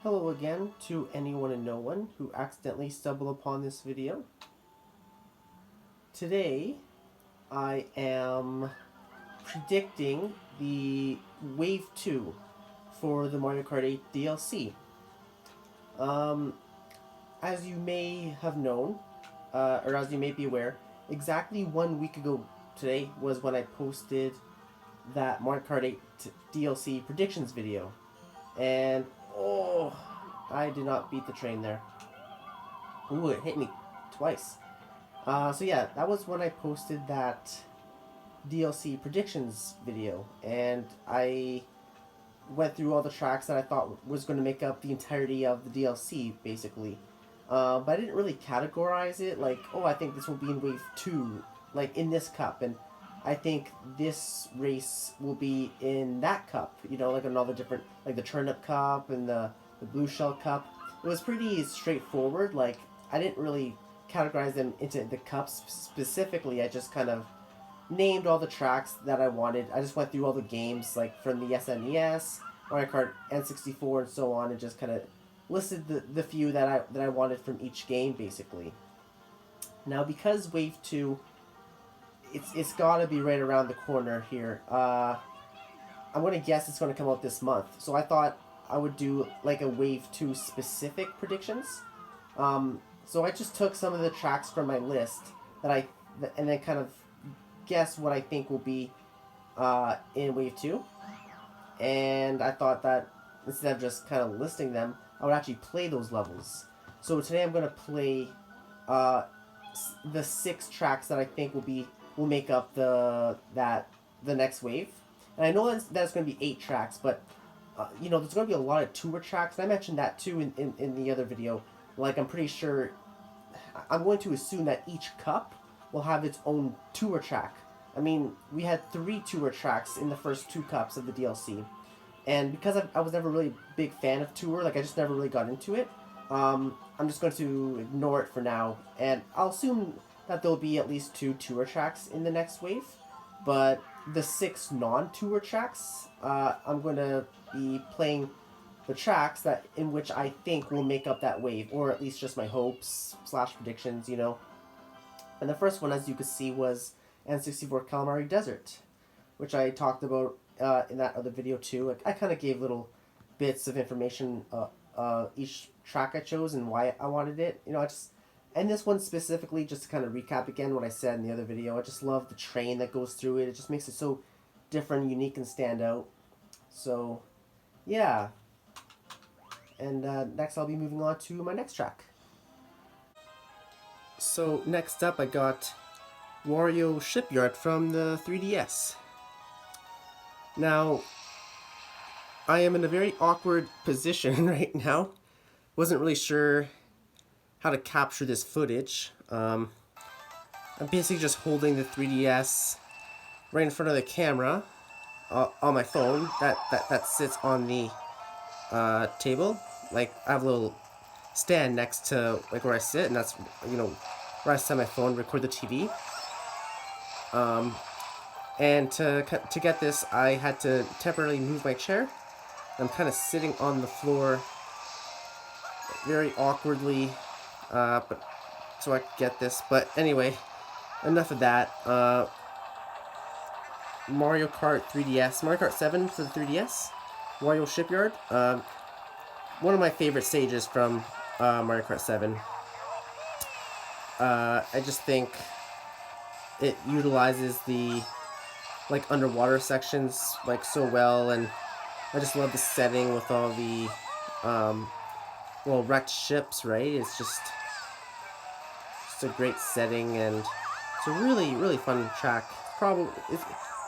Hello again to anyone and no one who accidentally stumbled upon this video. Today, I am predicting the Wave 2 for the Mario Kart 8 DLC. Um, as you may have known, or as you may be aware, exactly 1 week ago today was when I posted that Mario Kart 8 DLC predictions video. And, oh, I did not beat the train there. Ooh, it hit me twice. So yeah, that was when I posted that DLC predictions video, and I went through all the tracks that I thought was going to make up the entirety of the DLC, basically. But I didn't really categorize it, like, oh, I think this will be in Wave 2, like, in this cup, and I think this race will be in that cup, like in all the different, like the Turnip Cup and the Blue Shell Cup. It was pretty straightforward, like, I didn't really categorize them into the cups specifically. I just kind of named all the tracks that I wanted. I just went through all the games, like from the SNES, Mario Kart N64, and so on, and just kind of listed the few that I wanted from each game, basically. Now, because Wave 2, it's got to be right around the corner here. I'm going to guess it's going to come out this month. So I thought I would do like a Wave 2 specific predictions. So I just took some of the tracks from my list and then kind of guess what I think will be in Wave 2. And I thought that instead of just kind of listing them, I would actually play those levels. So today I'm going to play the 6 tracks that I think will make up the next wave. And I know that it's going to be 8 tracks, but there's going to be a lot of tour tracks. And I mentioned that too in the other video. Like, I'm pretty sure, I'm going to assume that each cup will have its own tour track. I mean, we had 3 tour tracks in the first 2 cups of the DLC. And because I was never really a big fan of tour, like I just never really got into it, I'm just going to ignore it for now. And I'll assume that there'll be at least 2 tour tracks in the next wave. But the 6 non-tour tracks, I'm going to be playing the tracks that in which I think will make up that wave, or at least just my hopes / predictions, And the first one, as you could see, was N64 Calamari Desert, which I talked about in that other video too. Like, I kind of gave little bits of information each track I chose and why I wanted it. And this one specifically, just to kind of recap again what I said in the other video, I just love the train that goes through it. It just makes it so different, unique, and stand out. So, yeah. And next I'll be moving on to my next track. So next up I got Wario Shipyard from the 3DS. Now, I am in a very awkward position right now. Wasn't really sure how to capture this footage. I'm basically just holding the 3DS right in front of the camera on my phone that sits on the table. Like, I have a little stand next to like where I sit, and that's where I set my phone, record the TV. And to get this, I had to temporarily move my chair. I'm kind of sitting on the floor very awkwardly, but so I could get this. But anyway, enough of that. Mario Kart 3DS, Mario Kart 7 for the 3DS, Wario Shipyard. One of my favorite stages from Mario Kart 7. I just think it utilizes the underwater sections so well, and I just love the setting with all the wrecked ships, right? It's just a great setting, and it's a really fun track. Probably,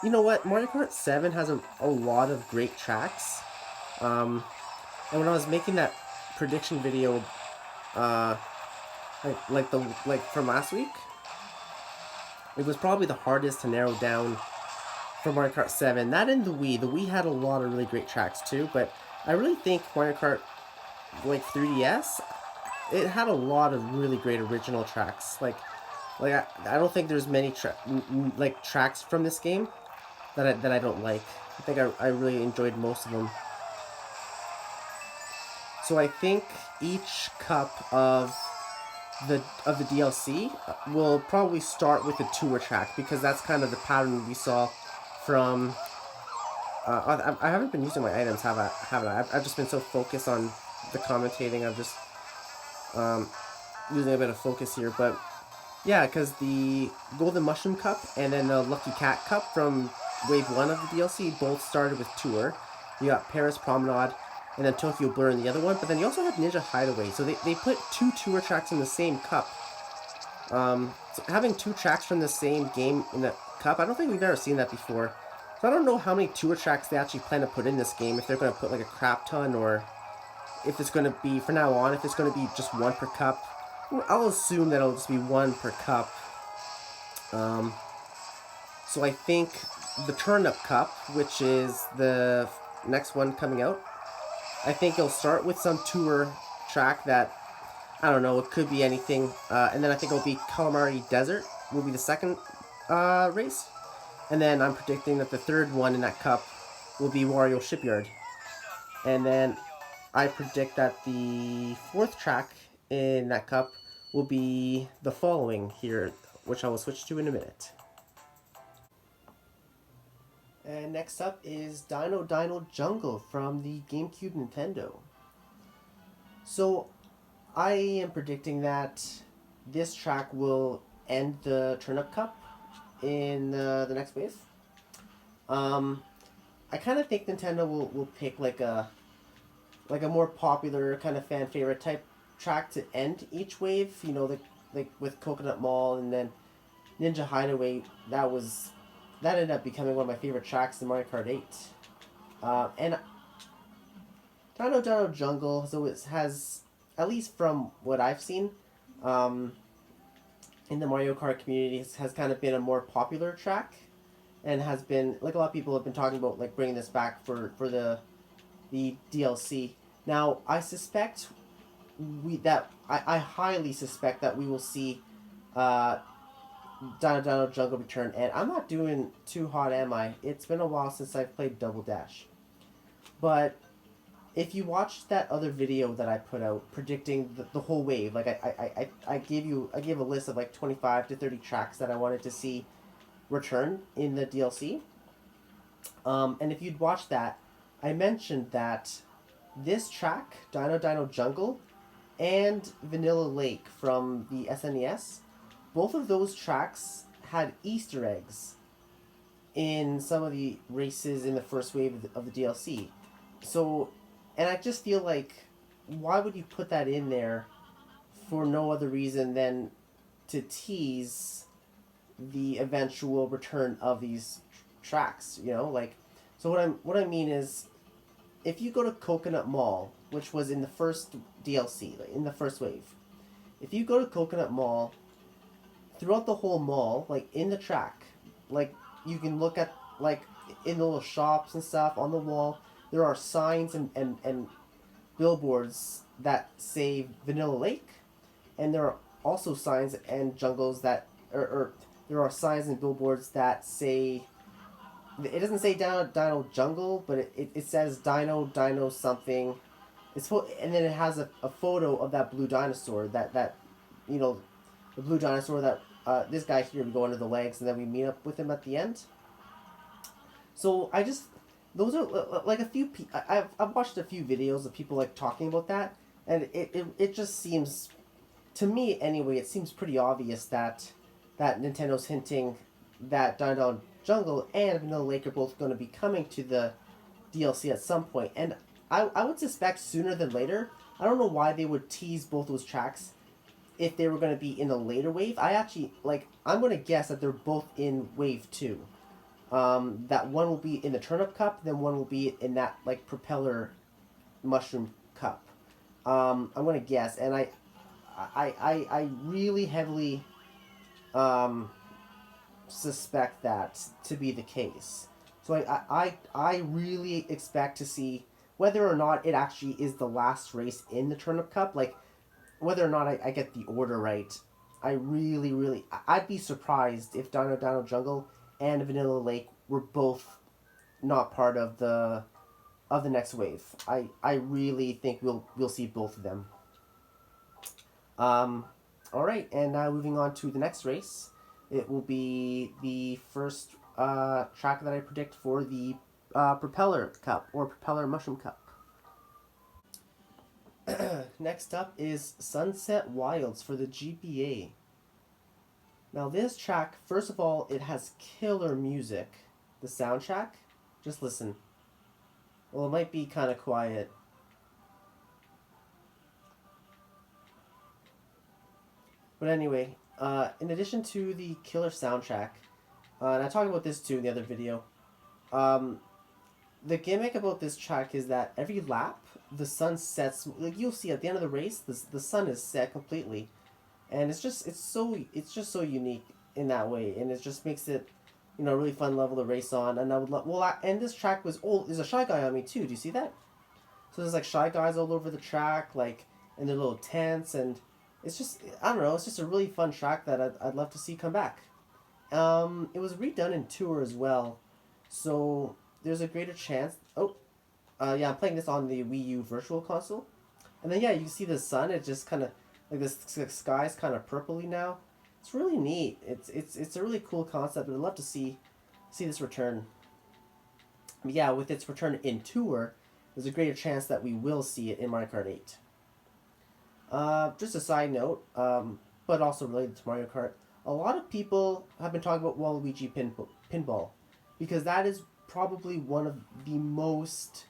you know what, Mario Kart 7 has a lot of great tracks. And when I was making that prediction video, from last week, it was probably the hardest to narrow down for Mario Kart 7. That and the Wii. The Wii had a lot of really great tracks too, but I really think Mario Kart 3DS, it had a lot of really great original tracks. I don't think there's many tracks from this game that I don't like. I think I really enjoyed most of them. So I think each cup of the DLC will probably start with the tour track because that's kind of the pattern we saw from. I haven't been using my items, have I? Haven't I? I've just been so focused on the commentating. I'm just um, losing a bit of focus here, but yeah, because the Golden Mushroom Cup and then the Lucky Cat Cup from Wave 1 of the DLC both started with Tour. You got Paris Promenade and then Tokyo Blur in the other one, but then you also have Ninja Hideaway. So they put two Tour tracks in the same cup. So having two tracks from the same game in the cup, I don't think we've ever seen that before. So I don't know how many Tour tracks they actually plan to put in this game, if they're going to put like a crap ton or if it's going to be, from now on, if it's going to be just one per cup. I'll assume that it'll just be one per cup. Um, so I think the Turnip Cup, which is the next one coming out, I think it'll start with some tour track that, I don't know, it could be anything. And then I think it'll be Calamari Desert will be the second race. And then I'm predicting that the third one in that cup will be Wario Shipyard. And then I predict that the fourth track in that cup will be the following here, which I will switch to in a minute. And next up is Dino Dino Jungle from the GameCube Nintendo. So I am predicting that this track will end the Turnip Cup in the next wave. I kind of think Nintendo will pick like a more popular kind of fan favorite type track to end each wave. You know, like with Coconut Mall and then Ninja Hideaway. That ended up becoming one of my favorite tracks in Mario Kart 8. And Dino Dino Jungle, so it has, at least from what I've seen, in the Mario Kart community, has kind of been a more popular track, and has been, like, a lot of people have been talking about like bringing this back for the DLC. Now I suspect I highly suspect that we will see Dino Dino Jungle return, and I'm not doing too hot, am I? It's been a while since I've played Double Dash, but if you watched that other video that I put out predicting the whole wave, like I gave a list of like 25 to 30 tracks that I wanted to see return in the DLC. And if you'd watched that, I mentioned that this track, Dino Dino Jungle, and Vanilla Lake from the SNES, both of those tracks had Easter eggs in some of the races in the first wave of the DLC. So, and I just feel like, why would you put that in there for no other reason than to tease the eventual return of these tracks? You know, like, so what I mean is, if you go to Coconut Mall, which was in the first DLC, like in the first wave, if you go to Coconut Mall, throughout the whole mall, like in the track, like you can look at, like in the little shops and stuff on the wall, there are signs and billboards that say Vanilla Lake, and there are also signs and jungles that, or there are signs and billboards that say, it doesn't say Dino Jungle, but it says Dino something. And then it has a photo of that blue dinosaur, that you know, the blue dinosaur that this guy here, we go under the legs and then we meet up with him at the end. So I just, those are like a few. I've watched a few videos of people like talking about that, and it just seems, to me anyway, it seems pretty obvious that Nintendo's hinting that Dino Jungle and Vanilla Lake are both going to be coming to the DLC at some point, and I would suspect sooner than later. I don't know why they would tease both those tracks if they were going to be in a later wave. I'm going to guess that they're both in wave 2. That one will be in the Turnip Cup, then one will be in that like propeller mushroom cup. I'm going to guess, and I really heavily suspect that to be the case. So I really expect to see whether or not it actually is the last race in the Turnip Cup, like whether or not I get the order right. I'd be surprised if Dino Dino Jungle and Vanilla Lake were both not part of the of the next wave. I really think we'll see both of them. Um, all right, and now moving on to the next race, it will be the first track that I predict for the Propeller Cup or Propeller Mushroom Cup. Next up is Sunset Wilds for the GPA. Now this track, first of all, it has killer music. The soundtrack, just listen. Well, it might be kind of quiet. But anyway, in addition to the killer soundtrack, and I talked about this too in the other video, um, the gimmick about this track is that every lap, the sun sets, like you'll see at the end of the race, the sun is set completely. And it's just so unique in that way, and it just makes it, a really fun level to race on. And I would love, and this track was old. There's a Shy Guy on me too. Do you see that? So there's like Shy Guys all over the track, like in their little tents, and it's just, I don't know, it's just a really fun track that I'd love to see come back. It was redone in tour as well, so there's a greater chance. Oh, yeah, I'm playing this on the Wii U Virtual Console, and then yeah, you can see the sun. It just kind of like this sky's kind of purpley now. It's really neat. It's a really cool concept, and I'd love to see this return. But yeah, with its return in tour, there's a greater chance that we will see it in Mario Kart 8. Just a side note, but also related to Mario Kart, a lot of people have been talking about Waluigi Pinball, because that is probably one of the most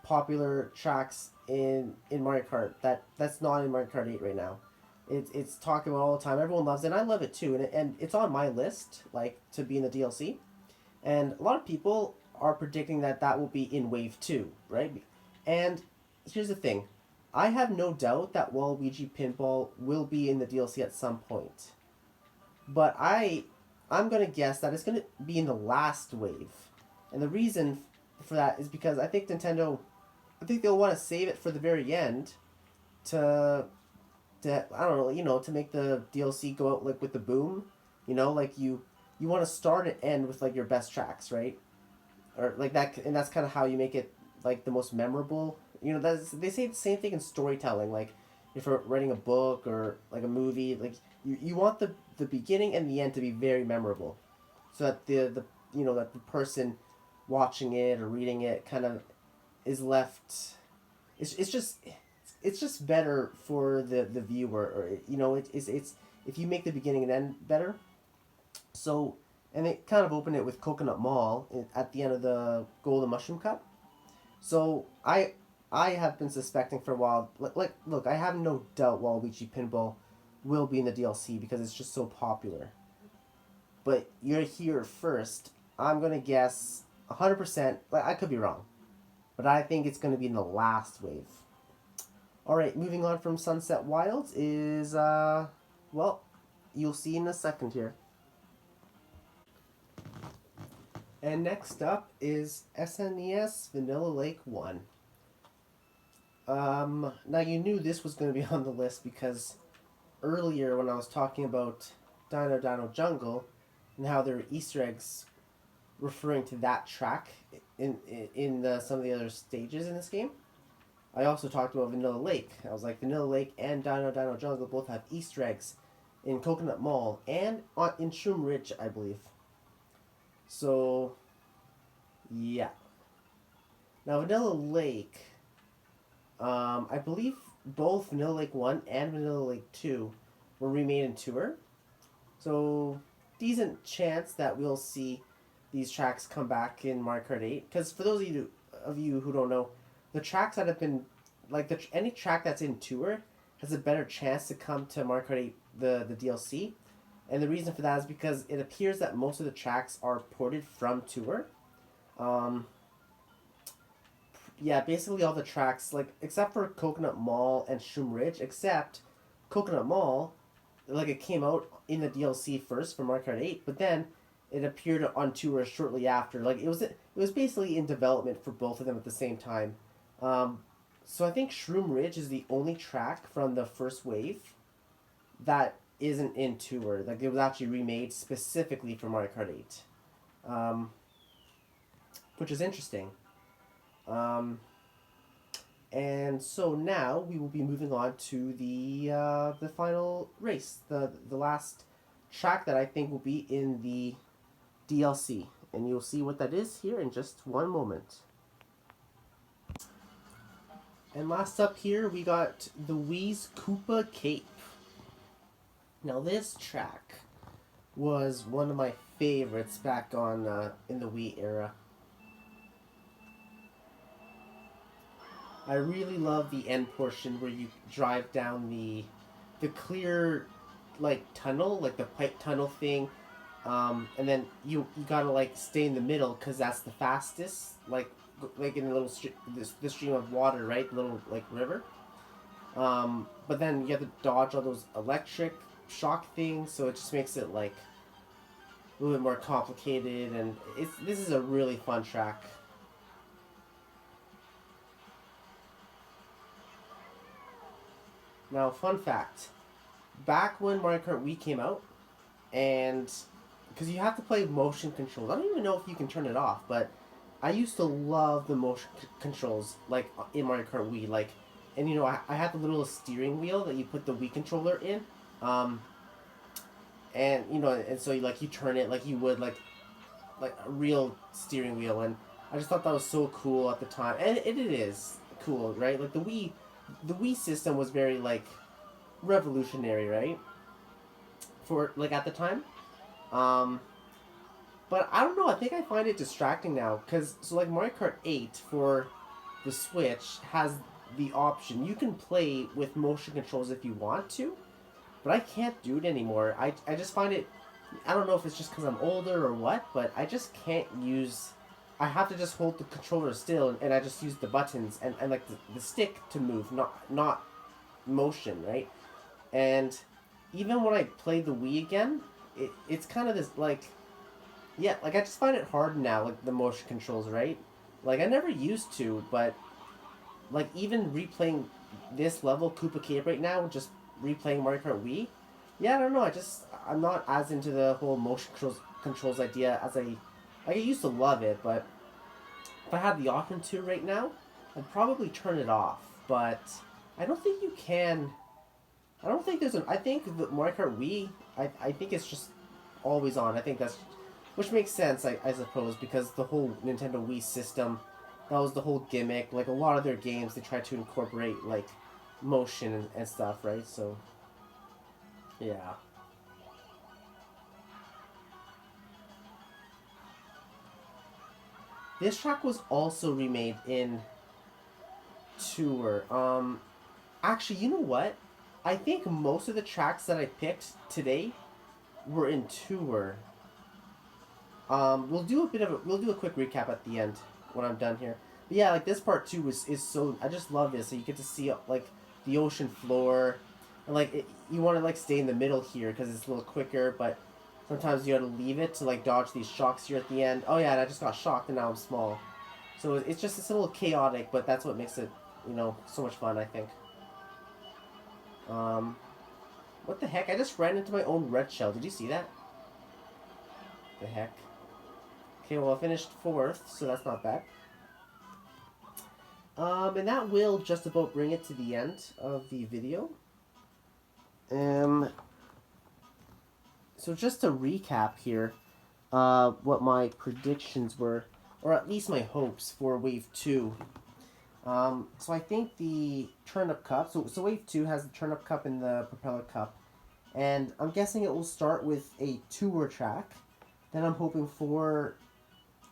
popular tracks in Mario Kart that's not in Mario Kart 8 right now. It's talked about all the time. Everyone loves it, and I love it too. And it's on my list, like, to be in the DLC. And a lot of people are predicting that that will be in Wave 2, right? And here's the thing. I have no doubt that Waluigi Pinball will be in the DLC at some point. But I'm going to guess that it's going to be in the last wave. And the reason for that is because I think they'll want to save it for the very end to I don't know, to make the DLC go out like with the boom, like you want to start and end with like your best tracks, right? Or like that, and that's kind of how you make it like the most memorable. They say the same thing in storytelling, like if you're writing a book or like a movie, like you want the beginning and the end to be very memorable, so that the that the person watching it or reading it kind of is left. It's just better for the viewer, or it's if you make the beginning and end better. So, and they kind of opened it with Coconut Mall at the end of the Golden Mushroom Cup. So I have been suspecting for a while. Like look, I have no doubt Waluigi Pinball will be in the DLC because it's just so popular. But you're here first. I'm gonna guess 100%. Like, I could be wrong, but I think it's gonna be in the last wave. All right, moving on from Sunset Wilds is well, you'll see in a second here. And next up is SNES Vanilla Lake 1. Now you knew this was going to be on the list because earlier when I was talking about Dino Dino Jungle and how there are Easter eggs referring to that track in some of the other stages in this game, I also talked about Vanilla Lake. I was like, Vanilla Lake and Dino Dino Jungle both have Easter eggs in Coconut Mall and in Shroom Ridge, I believe. So, yeah. Now, Vanilla Lake, I believe both Vanilla Lake 1 and Vanilla Lake 2 were remade in tour. So, decent chance that we'll see these tracks come back in Mario Kart 8. Because for those of you who don't know, the tracks that have been, like, any track that's in tour has a better chance to come to Mario Kart 8, the DLC. And the reason for that is because it appears that most of the tracks are ported from tour. Yeah, basically all the tracks, like, except for Coconut Mall and Shroom Ridge, except Coconut Mall, like, it came out in the DLC first for Mario Kart 8, but then it appeared on tour shortly after. Like, it was basically in development for both of them at the same time. So I think Shroom Ridge is the only track from the first wave that isn't in tour. Like, it was actually remade specifically for Mario Kart 8. Which is interesting. Um, and so now we will be moving on to the final race, the last track that I think will be in the DLC, and you'll see what that is here in just one moment. And last up here, we got the Wii's Koopa Cape. Now this track was one of my favorites back on in the Wii era. I really love the end portion where you drive down the clear like tunnel, like the pipe tunnel thing, and then you gotta like stay in the middle because that's the fastest, like in a little this stream of water, right? Little like river. But then you have to dodge all those electric shock things, so it just makes it like a little bit more complicated, and this is a really fun track. Now, fun fact: back when Mario Kart Wii came out, and because you have to play motion controls, I don't even know if you can turn it off, but I used to love the motion controls like in Mario Kart Wii, like, and you know I had the little steering wheel that you put the Wii controller in, and you know, and so you turn it like you would like a real steering wheel, and I just thought that was so cool at the time, and it is cool, right? Like the Wii system was very like revolutionary, right? For like at the time, um, but I don't know. I think I find it distracting now because so like Mario Kart 8 for the Switch has the option you can play with motion controls if you want to, but I can't do it anymore. I just find it. I don't know if it's just because I'm older or what, but I just can't use. I have to just hold the controller still, and I just use the buttons and like the stick to move, not motion, right? And even when I play the Wii again, it's kind of this like, yeah, like I just find it hard now, like the motion controls, right? Like I never used to, but like even replaying this level Koopa Cape right now, just replaying Mario Kart Wii, yeah, I don't know. I'm not as into the whole motion controls idea as I used to love it, but if I had the option to right now, I'd probably turn it off. But I don't think you can. I don't think there's an. I think the Mario Kart Wii. I think it's just always on. I think that's, which makes sense. I suppose because the whole Nintendo Wii system, that was the whole gimmick. Like a lot of their games, they try to incorporate like motion and stuff, right? So yeah. This track was also remade in Tour. Actually, you know what? I think most of the tracks that I picked today were in Tour. We'll do a quick recap at the end when I'm done here. But yeah, like this part too is so I just love this. So you get to see like the ocean floor, and like you want to like stay in the middle here because it's a little quicker. But sometimes you got to leave it to like dodge these shocks here at the end. Oh yeah, and I just got shocked and now I'm small. So it's a little chaotic, but that's what makes it so much fun. I think. Um, what the heck? I just ran into my own red shell. Did you see that? The heck. Okay, well I finished fourth, so that's not bad. And that will just about bring it to the end of the video. So just to recap here, what my predictions were, or at least my hopes for Wave 2. So I think the Turnip Cup, so Wave 2 has the Turnip Cup and the Propeller Cup, and I'm guessing it will start with a tour track. Then I'm hoping for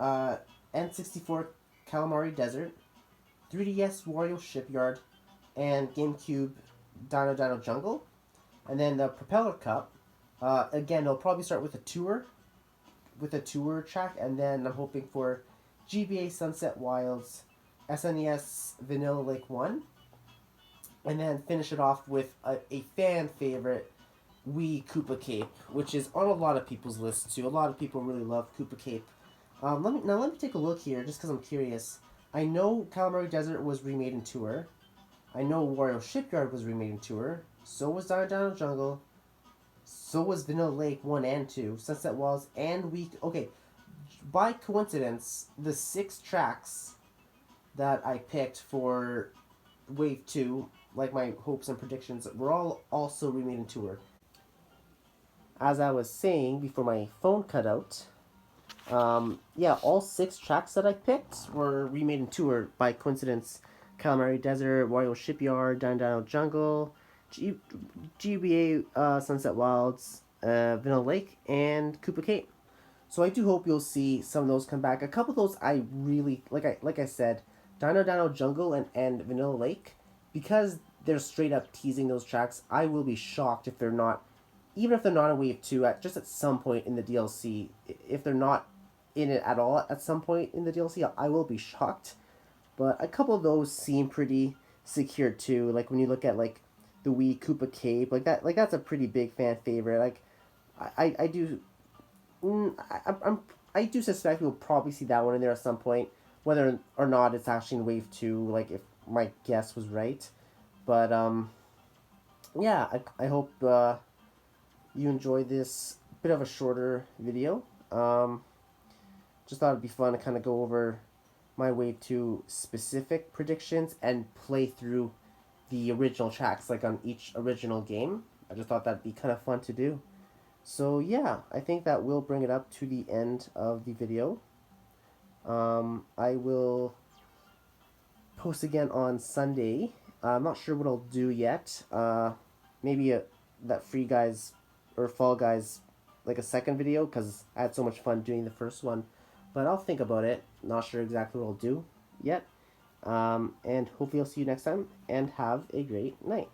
N64 Calamari Desert, 3DS Wario Shipyard, and GameCube Dino Dino Jungle. And then the Propeller Cup, again, it'll probably start with a tour track, and then I'm hoping for GBA Sunset Wilds, SNES Vanilla Lake 1, and then finish it off with a fan favorite, Wii Koopa Cape, which is on a lot of people's lists too. A lot of people really love Koopa Cape. Let me take a look here, just because I'm curious. I know Calamari Desert was remade in Tour. I know Wario Shipyard was remade in Tour. So was Dino Dino Jungle. So was Vanilla Lake 1 and 2. Sunset Walls and Wii... Okay, by coincidence, the 6 tracks that I picked for Wave 2, like my hopes and predictions, were all also remade in Tour. As I was saying before my phone cut out, yeah, all 6 tracks that I picked were remade in Tour by coincidence. Calamari Desert, Wario Shipyard, Dino Jungle, G- GBA Sunset Wilds, Vanilla Lake, and Koopa Cape. So I do hope you'll see some of those come back. A couple of those I really like I said, Dino Jungle and Vanilla Lake, because they're straight up teasing those tracks. I will be shocked if they're not, even if they're not in Wave 2, at some point in the DLC. If they're not in it at all at some point in the DLC, I will be shocked. But a couple of those seem pretty secure too. Like when you look at like the Wii Koopa Cape, that's a pretty big fan favorite. Like I do I do suspect we'll probably see that one in there at some point, whether or not it's actually in Wave 2. Like if my guess was right, but yeah, I hope you enjoy this bit of a shorter video. Just thought it'd be fun to kind of go over my Wave 2 specific predictions and play through the original tracks, like on each original game. I just thought that'd be kind of fun to do. So yeah, I think that will bring it up to the end of the video. I will post again on Sunday. I'm not sure what I'll do yet. Maybe that Free Guys or Fall Guys, like a second video, because I had so much fun doing the first one. But I'll think about it. Not sure exactly what I'll do yet. And hopefully I'll see you next time, and have a great night.